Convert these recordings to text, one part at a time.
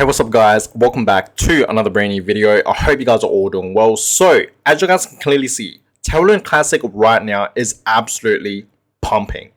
Hey, what's up guys? Welcome back to another brand new video. I hope you guys are all doing well. So, as you guys can clearly see, Terra Classic right now is absolutely pumping.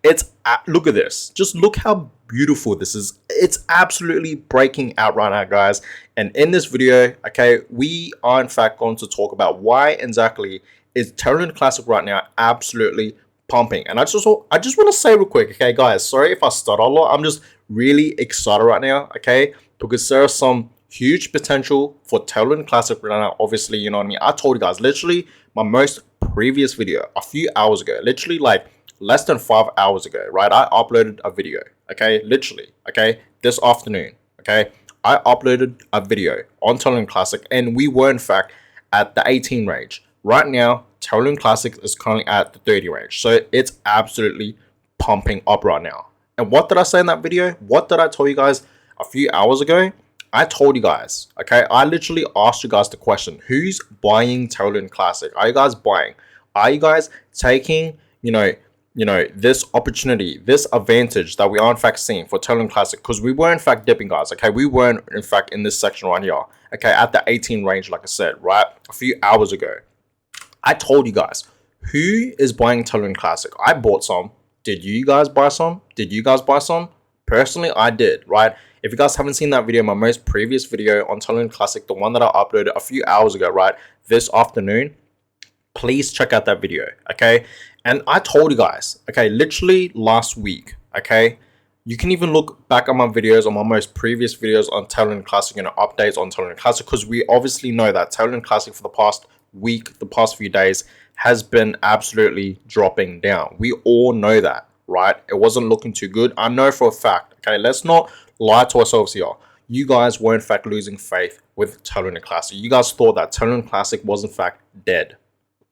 Look at this. Just look how beautiful this is. It's absolutely breaking out right now, guys. And in this video, okay, we are in fact going to talk about why exactly is Terra Classic right now absolutely pumping. And I just want to say real quick, okay, guys, sorry if I stutter a lot. I'm just really excited right now, okay? Because there's some huge potential for Terra Classic right now. Obviously, you know what I mean. I told you guys, literally, my most previous video a few hours ago, literally like less than 5 hours ago, right? I uploaded a video, okay? Literally, okay? This afternoon, okay? I uploaded a video on Terra Classic, and we were in fact at the 18 range. Right now, Terra Classic is currently at the 30 range, so it's absolutely pumping up right now. And what did I say in that video? What did I tell you guys a few hours ago? I told you guys, okay, I literally asked you guys the question, who's buying Terra Classic? Are you guys buying? Are you guys taking, you know, this opportunity, this advantage that we are in fact seeing for Terra Classic? Because we were in fact dipping, guys, okay? We weren't in fact in this section right here, okay, at the 18 range, like I said, right? A few hours ago. I told you guys, who is buying Terra Classic? I bought some. Did you guys buy some? Did you guys buy some? Personally, I did, right? If you guys haven't seen that video, my most previous video on Terra Classic, the one that I uploaded a few hours ago, right, this afternoon, please check out that video, okay? And I told you guys, okay, literally last week, okay? You can even look back at my videos, on my most previous videos on Terra Classic, updates on Terra Classic, because we obviously know that Terra Classic for the past week, the past few days, has been absolutely dropping down. We all know that, right? It wasn't looking too good. I know for a fact, okay? Let's not lie to ourselves here. You guys were in fact losing faith with Terra Classic. You guys thought that Terra Classic was in fact dead.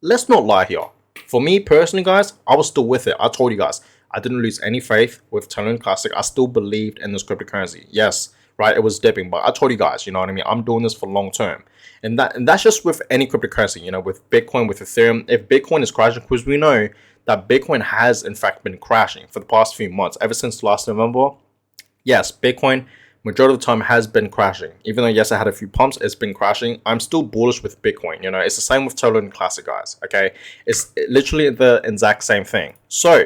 Let's not lie here. For me personally, guys, I was still with it. I told you guys, I didn't lose any faith with Terra Classic. I still believed in this cryptocurrency. Yes, right, it was dipping, but I told you guys, you know what I mean? I'm doing this for long term. And that's just with any cryptocurrency, with Bitcoin, with Ethereum. If Bitcoin is crashing, because we know that Bitcoin has in fact been crashing for the past few months, ever since last November. Yes, Bitcoin, majority of the time, has been crashing. Even though, yes, I had a few pumps, it's been crashing. I'm still bullish with Bitcoin, It's the same with Terra Classic, guys, okay? It's literally the exact same thing. So,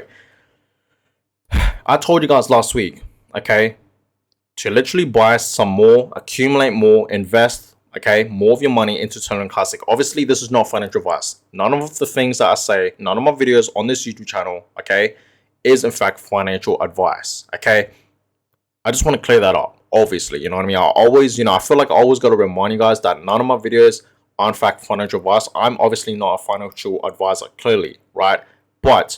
I told you guys last week, okay, to literally buy some more, accumulate more, invest, okay, more of your money into Terra Classic. Obviously, this is not financial advice. None of the things that I say, none of my videos on this YouTube channel, okay, is in fact financial advice, okay? I just want to clear that up, obviously, you know what I mean? I always, I feel like I always got to remind you guys that none of my videos are in fact financial advice. I'm obviously not a financial advisor, clearly, right? But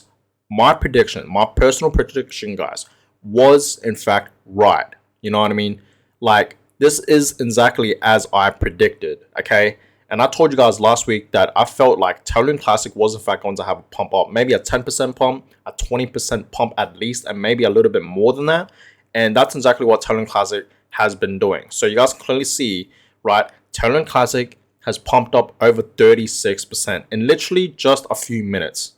my prediction, my personal prediction, guys, was in fact right. You know what I mean? Like, this is exactly as I predicted, okay? And I told you guys last week that I felt like Terra Classic was in fact going to have a pump up, maybe a 10% pump, a 20% pump at least, and maybe a little bit more than that. And that's exactly what Terra Classic has been doing. So you guys can clearly see, right, Terra Classic has pumped up over 36% in literally just a few minutes.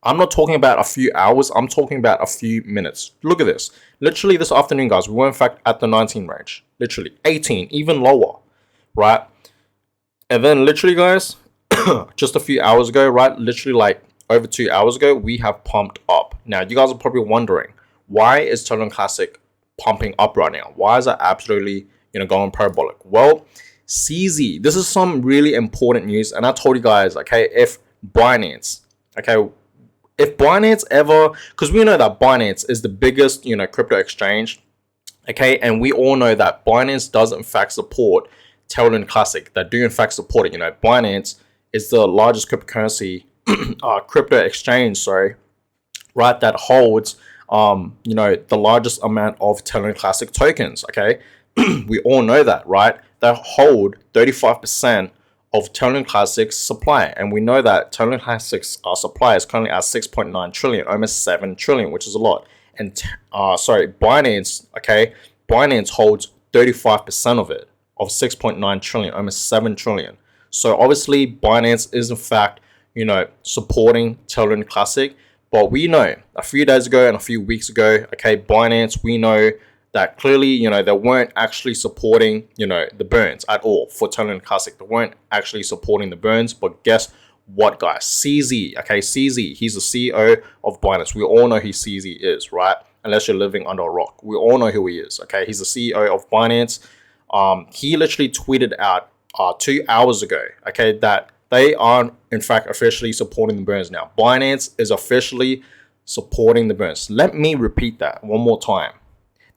I'm not talking about a few hours. I'm talking about a few minutes. Look at this. Literally this afternoon, guys, we were in fact at the 19 range. Literally 18, even lower, right? And then literally, guys, just a few hours ago, right? Literally like over 2 hours ago, we have pumped up. Now, you guys are probably wondering, why is Terra Classic pumping up right now? Why is that absolutely, going parabolic? Well, CZ, this is some really important news. And I told you guys, okay, if Binance ever, because we know that Binance is the biggest, crypto exchange, okay, and we all know that Binance does in fact support Terra Classic. They do in fact support it. Binance is the largest cryptocurrency, crypto exchange, right, that holds, the largest amount of Terra Classic tokens, okay? We all know that, right? They hold 35% of Terra Classic's supply, and we know that Terra Classic's supply is currently at 6.9 trillion, almost 7 trillion, which is a lot. And Binance, okay, Binance holds 35% of it, of 6.9 trillion, almost 7 trillion. So obviously Binance is in fact, supporting Terra Classic. But we know a few days ago and a few weeks ago, okay, Binance, we know that clearly, they weren't actually supporting, the burns at all for Terra Classic. They weren't actually supporting the burns. But guess what, guys? CZ, okay, CZ, he's the CEO of Binance. We all know who CZ is, right? Unless you're living under a rock. We all know who he is, okay? He's the CEO of Binance. He literally tweeted out 2 hours ago, okay, that they are in fact officially supporting the burns now. Binance is officially supporting the burns. Let me repeat that one more time.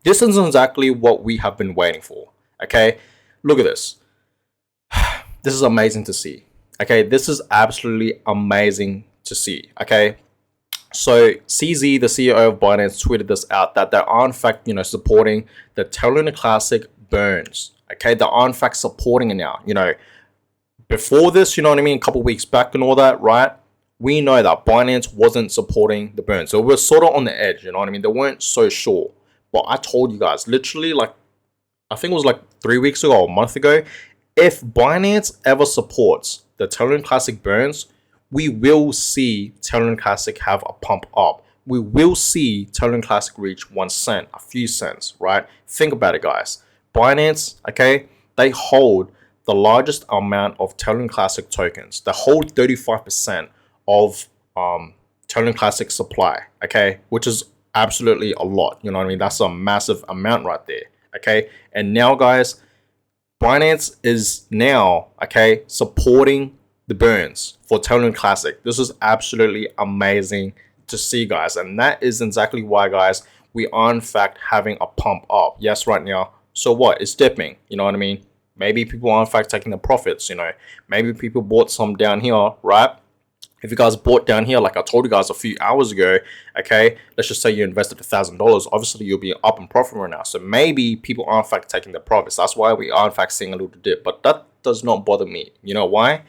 This is exactly what we have been waiting for, okay? Look at this. This is amazing to see, okay? This is absolutely amazing to see, okay? So CZ, the CEO of Binance, tweeted this out that they are in fact, supporting the Terra Classic burns, okay? They are in fact supporting it now, Before this, a couple weeks back and all that, right? We know that Binance wasn't supporting the burn. So we're sort of on the edge, They weren't so sure. But I told you guys, literally, I think it was 3 weeks ago or a month ago, if Binance ever supports the Terra Classic burns, we will see Terra Classic have a pump up. We will see Terra Classic reach 1 cent, a few cents, right? Think about it, guys. Binance, okay, they hold the largest amount of Terra Classic tokens. They hold 35% of Terra Classic supply, okay, which is absolutely a lot. That's a massive amount right there, okay? And now, guys, Binance is now, okay, supporting the burns for Terra Classic. This is absolutely amazing to see, guys, and that is exactly why, guys, we are in fact having a pump up. Yes, right now. So what? It's dipping. Maybe people are in fact taking the profits. Maybe people bought some down here, right? If you guys bought down here, like I told you guys a few hours ago, okay, let's just say you invested $1,000, obviously you'll be up in profit right now. So maybe people are in fact taking the profits. That's why we are in fact seeing a little dip. But that does not bother me. You know why?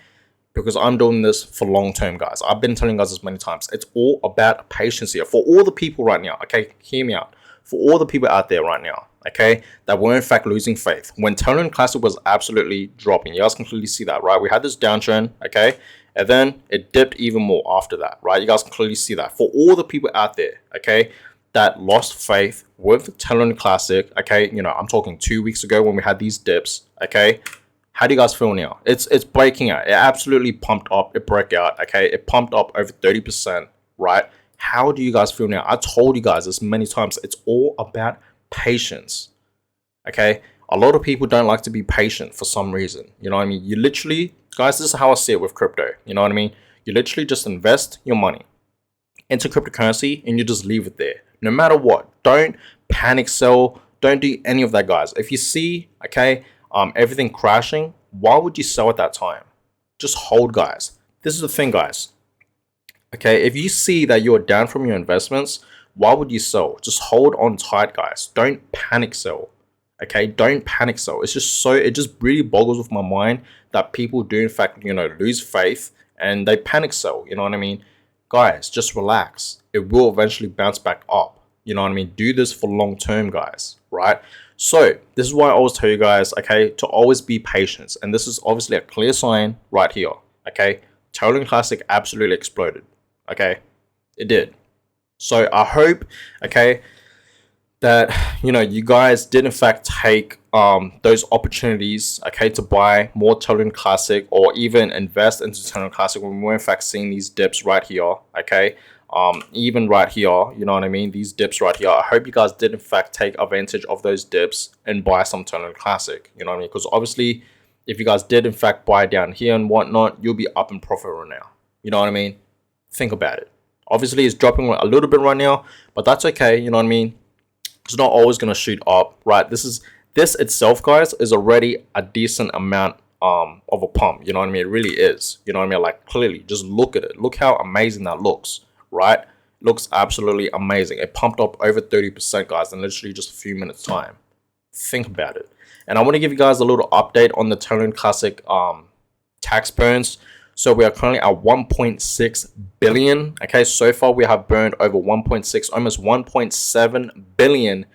Because I'm doing this for long term, guys. I've been telling you guys this many times. It's all about patience here. For all the people right now, okay, hear me out. For all the people out there right now, okay, that were in fact losing faith when Terra Classic was absolutely dropping. You guys can clearly see that, right? We had this downtrend, okay, and then it dipped even more after that, right? You guys can clearly see that. For all the people out there, okay, that lost faith with Terra Classic, okay, I'm talking 2 weeks ago when we had these dips, okay. How do you guys feel now? It's breaking out. It absolutely pumped up. It broke out, okay. It pumped up over 30%, right? How do you guys feel now? I told you guys this many times. It's all about patience, okay? A lot of people don't like to be patient for some reason. You literally, guys, this is how I see it with crypto. You literally just invest your money into cryptocurrency and you just leave it there. No matter what. Don't panic sell. Don't do any of that, guys. If you see, okay, everything crashing, why would you sell at that time? Just hold, guys. This is the thing, guys. Okay, if you see that you're down from your investments, why would you sell? Just hold on tight, guys. Don't panic sell. Okay, don't panic sell. It just really boggles with my mind that people do in fact, lose faith and they panic sell. Guys, just relax. It will eventually bounce back up. Do this for long term, guys, right? So this is why I always tell you guys, okay, to always be patient. And this is obviously a clear sign right here, okay? Terra Classic absolutely exploded, okay? It did. So I hope, okay, that, you guys did in fact take those opportunities, okay, to buy more Terra Classic or even invest into Terra Classic when we're in fact seeing these dips right here, okay? Even right here, these dips right here. I hope you guys did in fact take advantage of those dips and buy some Terra Classic, because obviously if you guys did in fact buy down here and whatnot, you'll be up in profit right now. Think about it. Obviously it's dropping a little bit right now, but that's okay. It's not always going to shoot up, right? This itself, guys, is already a decent amount of a pump. It really is. Like clearly just look at it. Look how amazing that looks, right? Looks absolutely amazing. It pumped up over 30%, guys, in literally just a few minutes time. Think about it. And I want to give you guys a little update on the Terra Classic tax burns. So we are currently at 1.6 billion. Okay, so far we have burned over 1.6, almost 1.7 billion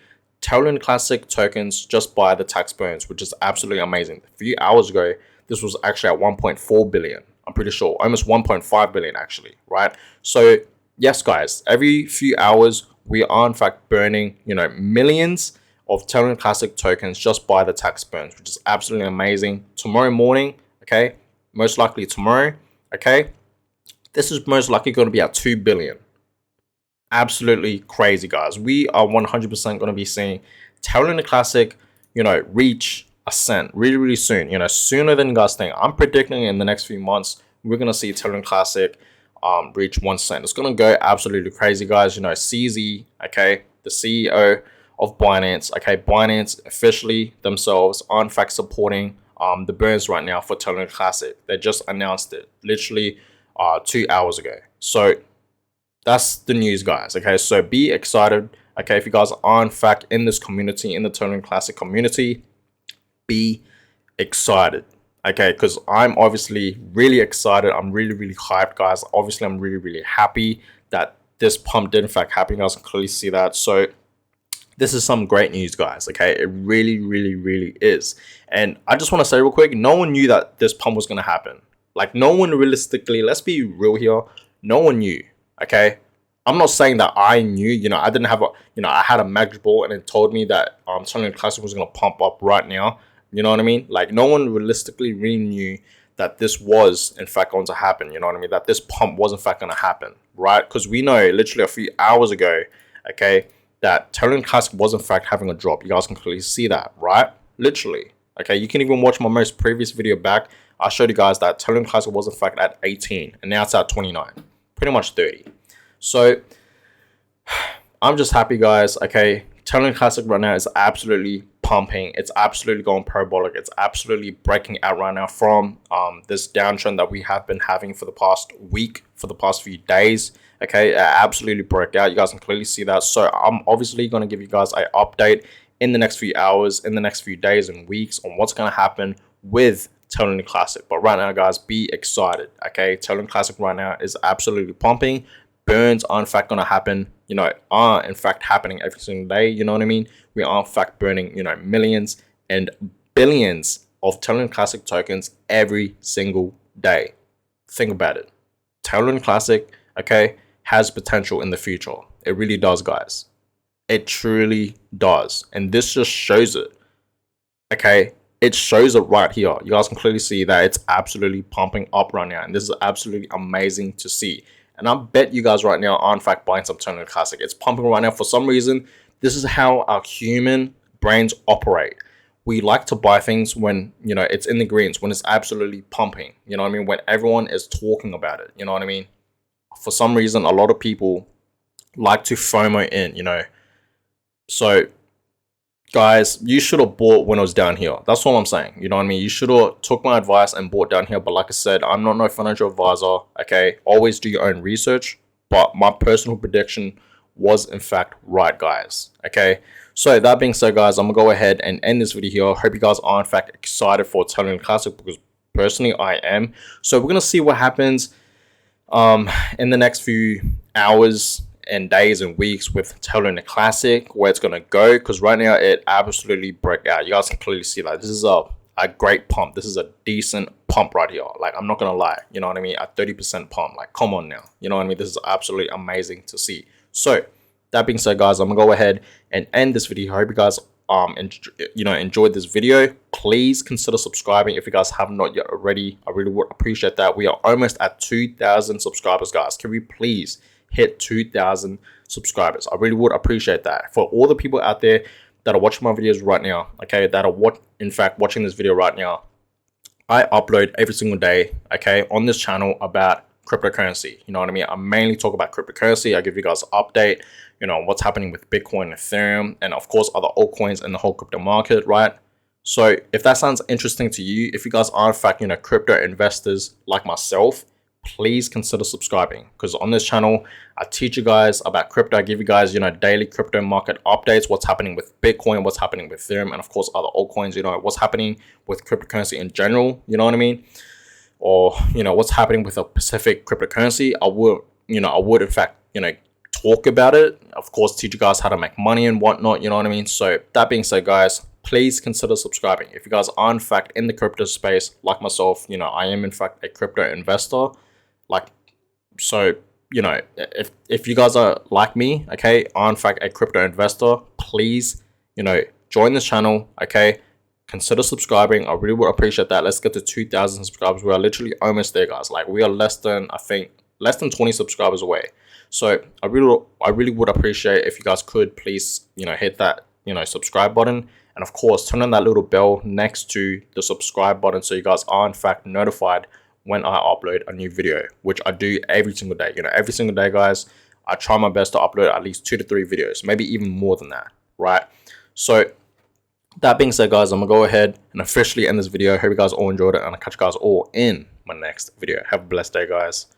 Terra Classic tokens just by the tax burns, which is absolutely amazing. A few hours ago, this was actually at 1.4 billion. I'm pretty sure, almost 1.5 billion actually, right? So yes, guys, every few hours we are in fact burning, millions of Terra Classic tokens just by the tax burns, which is absolutely amazing. Tomorrow morning, okay, most likely tomorrow, okay, this is most likely going to be at 2 billion. Absolutely crazy, guys. We are 100% going to be seeing Terra Classic, reach a cent really, really soon. Sooner than you guys think. I'm predicting in the next few months we're going to see Terra Classic reach 1 cent. It's going to go absolutely crazy, guys. CZ, okay, the CEO of Binance, okay, Binance officially themselves are in fact supporting the burns right now for Terra Classic. They just announced it literally 2 hours ago. So that's the news, guys. Okay, so be excited. Okay, if you guys are in fact in this community, in the Terra Classic community, be excited. Okay, because I'm obviously really excited. I'm really, really hyped, guys. Obviously, I'm really, really happy that this pump did in fact happen. You guys can clearly see that. So this is some great news, guys. Okay, it really, really, really is. And I just want to say real quick, no one knew that this pump was going to happen. Like, no one realistically, let's be real here, no one knew. Okay, I'm not saying that I knew. I didn't have I had a magic ball and it told me that Terra Classic was going to pump up right now. You know what I mean? Like, no one realistically really knew that this was in fact going to happen. You know what I mean? That this pump was in fact going to happen, right? Because we know literally a few hours ago, okay, that Terra Classic was in fact having a drop. You guys can clearly see that, right? Literally. Okay, you can even watch my most previous video back. I showed you guys that Terra Classic was in fact at 18 and now it's at 29, pretty much 30. So I'm just happy, guys. Okay, Terra Classic right now is absolutely pumping. It's absolutely going parabolic. It's absolutely breaking out right now from this downtrend that we have been having for the past week, for the past few days. Okay, it absolutely broke out. You guys can clearly see that. So I'm obviously going to give you guys an update in the next few hours, in the next few days and weeks on what's going to happen with Terra Classic. But right now, guys, be excited. Okay, Terra Classic right now is absolutely pumping. Burns are in fact going to happen, are in fact happening every single day. You know what I mean? We are in fact burning, millions and billions of Terra Classic tokens every single day. Think about it. Terra Classic, okay, has potential in the future. It really does, guys. It truly does. And this just shows it. Okay, it shows it right here. You guys can clearly see that it's absolutely pumping up right now. And this is absolutely amazing to see. And I bet you guys right now are in fact buying some Terra Classic. It's pumping right now for some reason. This is how our human brains operate. We like to buy things when, it's in the greens, when it's absolutely pumping. You know what I mean? When everyone is talking about it. You know what I mean? For some reason, a lot of people like to FOMO in, So, guys, you should have bought when it was down here. That's all I'm saying. You know what I mean? You should have took my advice and bought down here. But like I said, I'm not no financial advisor. Okay, always do your own research. But my personal prediction was in fact right, guys. Okay, so that being said, guys, I'm gonna go ahead and end this video here. I hope you guys are in fact excited for Terra Classic, because personally I am. So we're gonna see what happens in the next few hours and days and weeks with Terra Classic, where it's gonna go, because right now it absolutely broke out. You guys can clearly see that this is a great pump. This is a decent pump right here. Like, I'm not gonna lie, you know what I mean? At 30% pump, like, come on now, you know what I mean? This is absolutely amazing to see. So that being said, guys, I'm gonna go ahead and end this video. I hope you guys enjoyed this video. Please consider subscribing if you guys have not yet already. I really would appreciate that. We are almost at 2,000 subscribers, guys. Can we please hit 2,000 subscribers? I really would appreciate that. For all the people out there that are watching my videos right now, okay, that are in fact watching this video right now, I upload every single day, okay, on this channel about cryptocurrency. You know what I mean? I mainly talk about cryptocurrency. I give you guys an update, what's happening with Bitcoin, Ethereum, and of course other altcoins in the whole crypto market, right? So if that sounds interesting to you, if you guys are in fact, crypto investors like myself, please consider subscribing, because on this channel I teach you guys about crypto. I give you guys daily crypto market updates, what's happening with Bitcoin, what's happening with Ethereum, and of course other altcoins, what's happening with cryptocurrency in general, you know what I mean? Or what's happening with a specific cryptocurrency. I would in fact talk about it, of course teach you guys how to make money and whatnot, you know what I mean? So that being said, guys, please consider subscribing if you guys are in fact in the crypto space like myself. I am in fact a crypto investor. Like, so if you guys are like me, okay, are in fact a crypto investor, please join this channel, okay? Consider subscribing. I really would appreciate that. Let's get to 2,000 subscribers. We are literally almost there, guys. Like, we are less than 20 subscribers away. So I really would appreciate if you guys could please, hit that, subscribe button. And of course, turn on that little bell next to the subscribe button so you guys are in fact notified when I upload a new video, which I do every single day. Every single day, guys, I try my best to upload at least 2 to 3 videos, maybe even more than that, right? So that being said, guys, I'm gonna go ahead and officially end this video. Hope you guys all enjoyed it, and I'll catch you guys all in my next video. Have a blessed day, guys.